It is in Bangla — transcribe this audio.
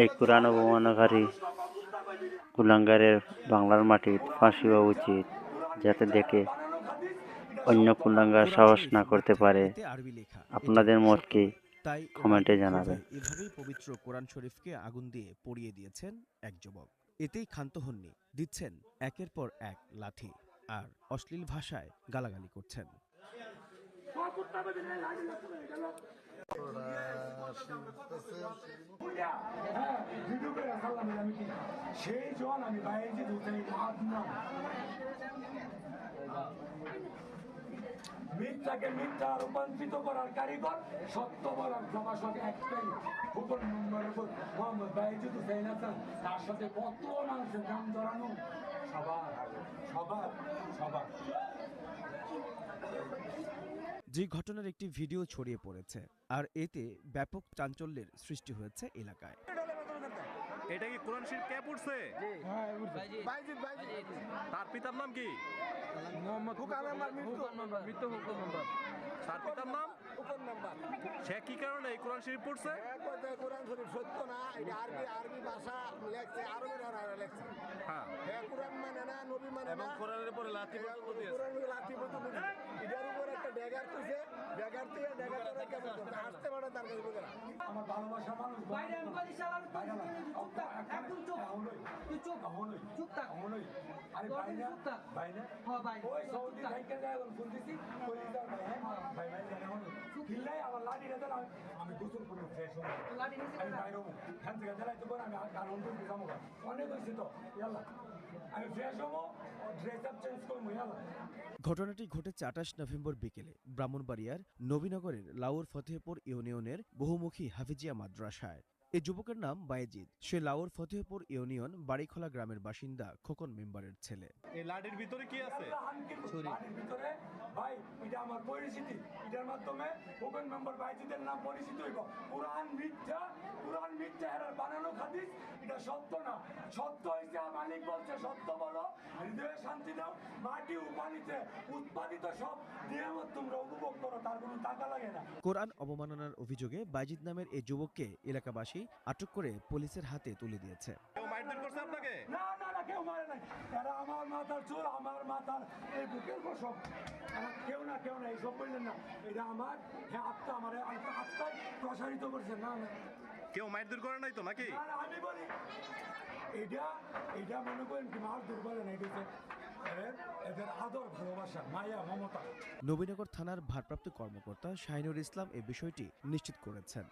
এই কোরআন অবমাননাকারী কুলাঙ্গারের বাংলার মাটির ফাঁসি হওয়া উচিত, যাতে দেখে অন্য কুলাঙ্গার সাহস না করতে পারে। এতে আরবি লেখা, আপনাদের মত কি? তাই কমেন্টে রাগে ক্ষোভে জানাবেন। এভাবেই পবিত্র কোরআন শরীফকে আগুন দিয়ে পুড়িয়ে দিয়েছেন এক যুবক। এতেই ক্ষান্ত হননি, দিচ্ছেন একের পর এক লাঠি আর অশ্লীল ভাষায় গালাগালি করছেন। সেই জন আমি বাইজিদ হুসাইন আদনান মিথ্যাকে মিথ্যা রূপান্তরিত করার কারিগর, সত্য বলার প্রভাষক একটাই, হুকুম নম্বরের উপর মোহাম্মদ বাইজিদ হুসাইন হাসান। তার সাথে কত মানুষের দাম ধরানো, সবার সবার সবার। যে ঘটনার একটি ভিডিও ছড়িয়ে পড়েছে, আর এতে ব্যাপক চাঞ্চল্যের সৃষ্টি হয়েছে এলাকায়। এটা কি কোরআন শরীফ কে পড়ছে? বাইজিদ তার পিতার নাম কি? মোহাম্মদ মৃত্যু হুকুম নম্বর তার পিতার নাম? সে কি কারণে এই কোরআন শরীফ পড়ছে? কোরআন শরীফ সত্য না, এটা আরবি ভাষা লেখছে, আরবের লেখছে। হ্যাঁ, কোরআন মানে না, নবী মানে এবং না, কোরআনের উপরে লাঠি পর্যন্ত দিয়েছে। কোরআনের লাঠি পর্যন্ত দিয়েছে। এটার উপর একটা ড্যাগার তুলছে, ড্যাগার থেকে ড্যাগার করে কেমন করছে, আসতে পারে তার কাছে বুঝে না। আমার ভালোবাসা মানুষ আমি গোসল করি, ফ্রেশ হই, আমি বাইরে হবো এখান থেকে জ্বালাইতে পারে, আমি গান অন্তর যাবো, অনেক হয়েছে তো, ইয়াল্লা আমি ফ্রেশ হবো, ড্রেস আপ চেঞ্জ করবো, ইয়াল্লা। ঘটনাটি ঘটেছে ২৮ নভেম্বর বিকেলে ব্রাহ্মণবাড়িয়ার নবীনগরের লাউর ফতেহপুর ইউনিয়নের বহুমুখী হাফিজিয়া মাদ্রাসায়। এই যুবকের নাম বায়েজিদ। সে লাউর ফতেহপুর ইউনিয়ন বাড়িখোলা গ্রামের বাসিন্দা খোকন মেম্বারের ছেলে। এই লাঠির ভিতরে কি আছে? ছুরি। ভিতরে ভাই এটা আমার পরিচিতি, এটার মাধ্যমে খোকন মেম্বার বায়েজিদের নাম পরিচিত হইব। কোরআন মিথ্যা এর বানানো হাদিস, এটা সত্য না। সত্য হইছে মালিক বলছে সত্য বলো, হৃদয়ে শান্তি দাও, মাটি ও পানিতে উৎপাদিত সব নিয়ামত তোমরা উপভোগ করো, তার কোনো টাকা লাগে না। কোরআন অবমাননার অভিযোগে বায়েজিদ নামের এই যুবককে এলাকাবাসী আটক করে পুলিশের হাতে তুলে দিয়েছে। কেউ মারধর করছে আপনাকে? না না না, কেউ মারে নাই। এরা আমার মাথার চুল, আমার মাথার এই বুকের পশম, কেউ না এইসব বললেন না। এটা আমার আত্মা, আমার আত্মায় প্রসারিত করছে। না না, কেউ মারধর করে নাই তো নাকি? আমি বলি এটা মনে করেন কি মার দুর্বল না, এটা এদের আদর, ভালোবাসা, মায়া, মমতা। নবীনগর থানার ভারপ্রাপ্ত কর্মকর্তা শাহিনুর ইসলাম এ বিষয়টি নিশ্চিত করেছেন।